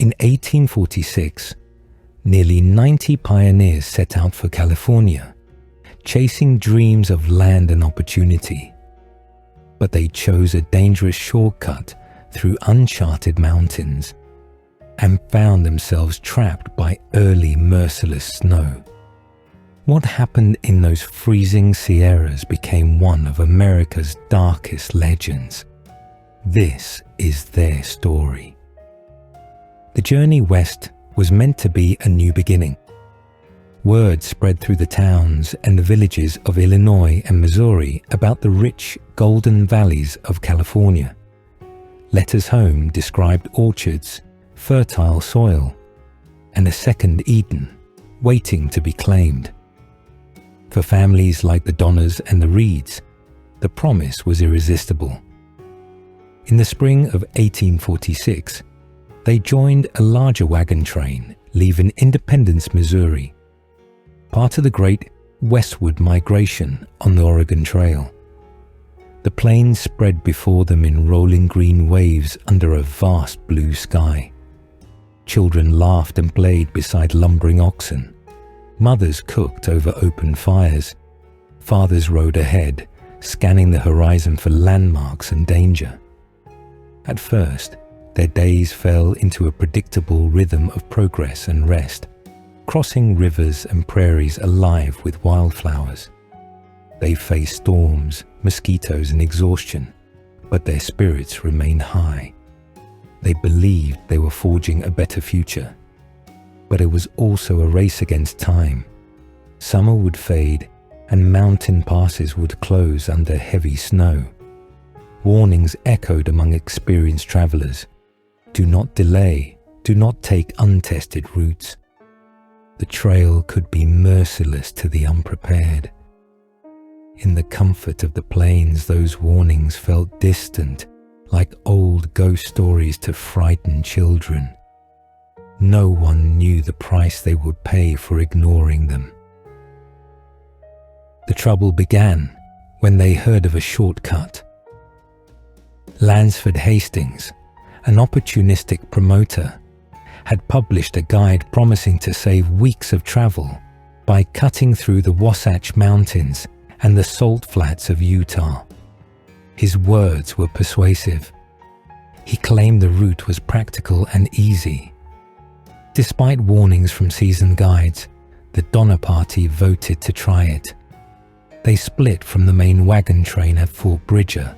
In 1846, nearly 90 pioneers set out for California, chasing dreams of land and opportunity. But they chose a dangerous shortcut through uncharted mountains and found themselves trapped by early merciless snow. What happened in those freezing Sierras became one of America's darkest legends. This is their story. The journey west was meant to be a new beginning. Word spread through the towns and the villages of Illinois and Missouri about the rich, golden valleys of California. Letters home described orchards, fertile soil, and a second Eden waiting to be claimed. For families like the Donners and the Reeds, the promise was irresistible. In the spring of 1846, they joined a larger wagon train leaving Independence, Missouri, part of the great westward migration on the Oregon Trail. The plains spread before them in rolling green waves under a vast blue sky. Children laughed and played beside lumbering oxen. Mothers cooked over open fires. Fathers rode ahead, scanning the horizon for landmarks and danger. At first, their days fell into a predictable rhythm of progress and rest, crossing rivers and prairies alive with wildflowers. They faced storms, mosquitoes, and exhaustion, but their spirits remained high. They believed they were forging a better future. But it was also a race against time. Summer would fade, and mountain passes would close under heavy snow. Warnings echoed among experienced travelers. Do not delay, do not take untested routes. The trail could be merciless to the unprepared. In the comfort of the plains, those warnings felt distant, like old ghost stories to frighten children. No one knew the price they would pay for ignoring them. The trouble began when they heard of a shortcut. Lansford Hastings, an opportunistic promoter, had published a guide promising to save weeks of travel by cutting through the Wasatch Mountains and the salt flats of Utah. His words were persuasive. He claimed the route was practical and easy. Despite warnings from seasoned guides, the Donner Party voted to try it. They split from the main wagon train at Fort Bridger.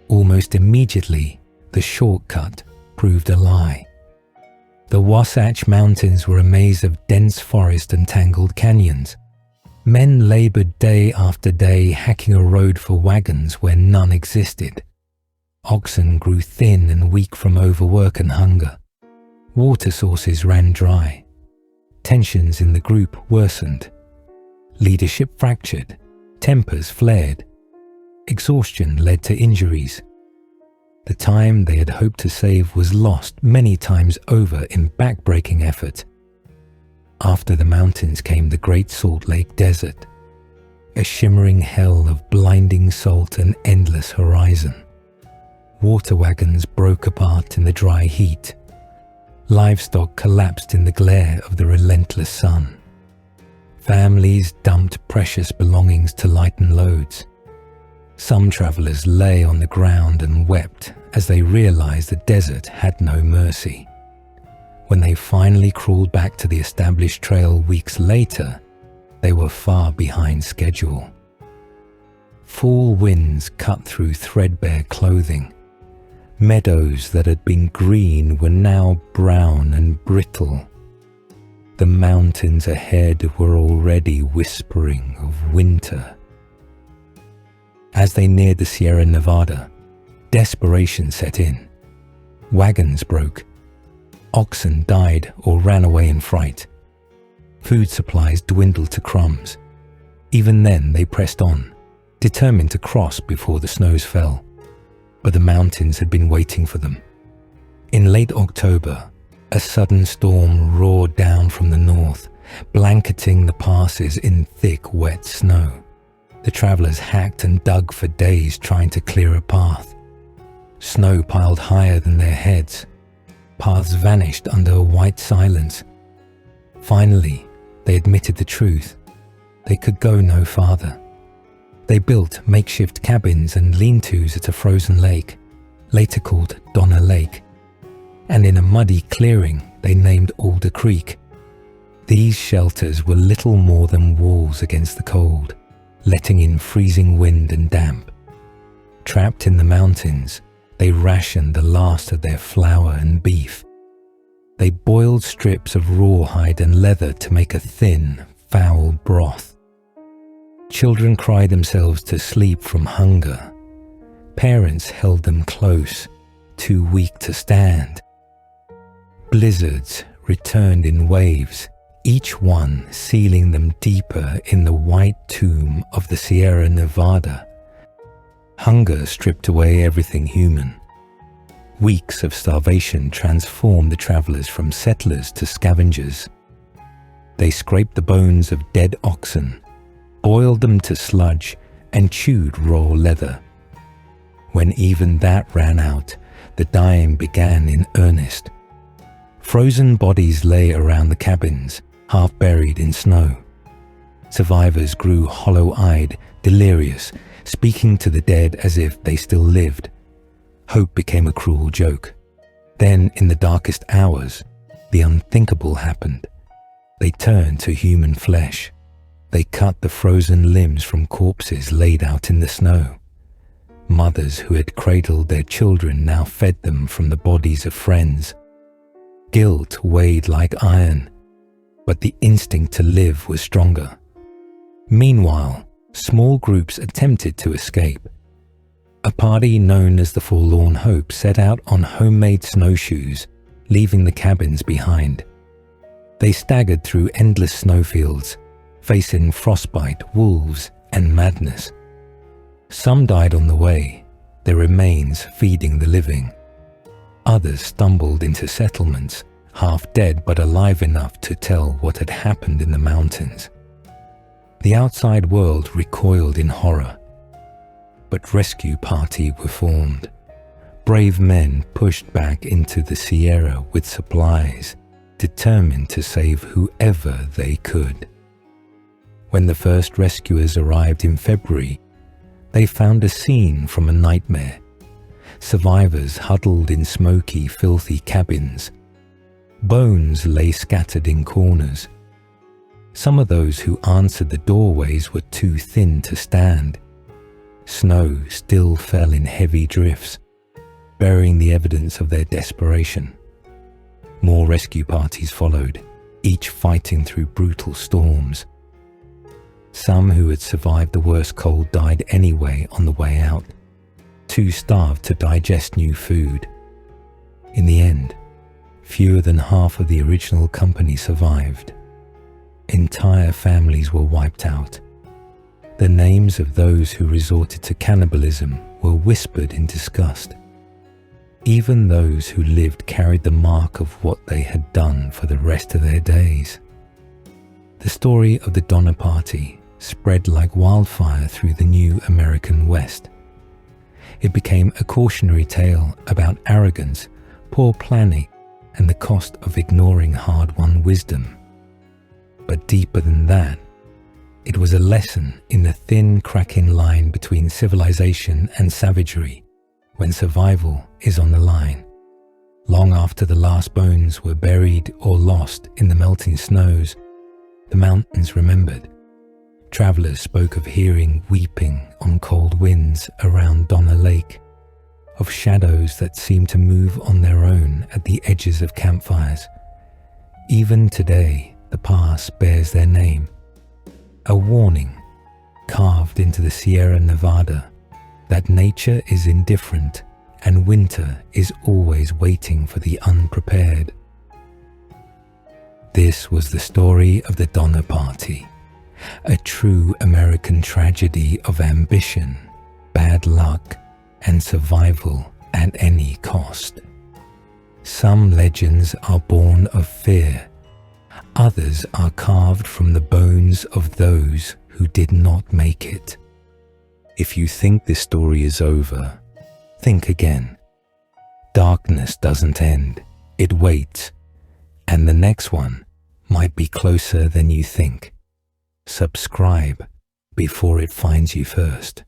Almost immediately, the shortcut proved a lie. The Wasatch Mountains were a maze of dense forest and tangled canyons. Men labored day after day hacking a road for wagons where none existed. Oxen grew thin and weak from overwork and hunger. Water sources ran dry. Tensions in the group worsened. Leadership fractured. Tempers flared. Exhaustion led to injuries. The time they had hoped to save was lost many times over in backbreaking effort. After the mountains came the Great Salt Lake Desert, a shimmering hell of blinding salt and endless horizon. Water wagons broke apart in the dry heat. Livestock collapsed in the glare of the relentless sun. Families dumped precious belongings to lighten loads. Some travelers lay on the ground and wept as they realized the desert had no mercy. When they finally crawled back to the established trail weeks later, they were far behind schedule. Fall winds cut through threadbare clothing. Meadows that had been green were now brown and brittle. The mountains ahead were already whispering of winter. As they neared the Sierra Nevada, desperation set in. Wagons broke. Oxen died or ran away in fright. Food supplies dwindled to crumbs. Even then they pressed on, determined to cross before the snows fell. But the mountains had been waiting for them. In late October, a sudden storm roared down from the north, blanketing the passes in thick, wet snow. The travelers hacked and dug for days trying to clear a path. Snow piled higher than their heads. Paths vanished under a white silence. Finally, they admitted the truth. They could go no farther. They built makeshift cabins and lean-tos at a frozen lake, later called Donner Lake, and in a muddy clearing they named Alder Creek. These shelters were little more than walls against the cold, letting in freezing wind and damp. Trapped in the mountains, they rationed the last of their flour and beef. They boiled strips of rawhide and leather to make a thin, foul broth. Children cried themselves to sleep from hunger. Parents held them close, too weak to stand. Blizzards returned in waves, each one sealing them deeper in the white tomb of the Sierra Nevada. Hunger stripped away everything human. Weeks of starvation transformed the travelers from settlers to scavengers. They scraped the bones of dead oxen, boiled them to sludge, and chewed raw leather. When even that ran out, the dying began in earnest. Frozen bodies lay around the cabins, half buried in snow. Survivors grew hollow-eyed, delirious, speaking to the dead as if they still lived. Hope became a cruel joke. Then, in the darkest hours, the unthinkable happened. They turned to human flesh. They cut the frozen limbs from corpses laid out in the snow. Mothers who had cradled their children now fed them from the bodies of friends. Guilt weighed like iron, but the instinct to live was stronger. Meanwhile, small groups attempted to escape. A party known as the Forlorn Hope set out on homemade snowshoes, leaving the cabins behind. They staggered through endless snowfields, facing frostbite, wolves, and madness. Some died on the way, their remains feeding the living. Others stumbled into settlements, half dead but alive enough to tell what had happened in the mountains. The outside world recoiled in horror. But rescue parties were formed. Brave men pushed back into the Sierra with supplies, determined to save whoever they could. When the first rescuers arrived in February, they found a scene from a nightmare. Survivors huddled in smoky, filthy cabins. Bones lay scattered in corners. Some of those who answered the doorways were too thin to stand. Snow still fell in heavy drifts, burying the evidence of their desperation. More rescue parties followed, each fighting through brutal storms. Some who had survived the worst cold died anyway on the way out, too starved to digest new food. In the end, fewer than half of the original company survived. Entire families were wiped out. The names of those who resorted to cannibalism were whispered in disgust. Even those who lived carried the mark of what they had done for the rest of their days. The story of the Donner Party spread like wildfire through the new American West. It became a cautionary tale about arrogance, poor planning, and the cost of ignoring hard-won wisdom. But deeper than that, it was a lesson in the thin, cracking line between civilization and savagery, when survival is on the line. Long after the last bones were buried or lost in the melting snows, the mountains remembered. Travelers spoke of hearing weeping on cold winds around Donner Lake, of shadows that seemed to move on their own at the edges of campfires. Even today, the pass bears their name. A warning carved into the Sierra Nevada that nature is indifferent and winter is always waiting for the unprepared. This was the story of the Donner Party, a true American tragedy of ambition, bad luck, and survival at any cost. Some legends are born of fear. Others are carved from the bones of those who did not make it. If you think this story is over, think again. Darkness doesn't end. It waits, and the next one might be closer than you think. Subscribe before it finds you first.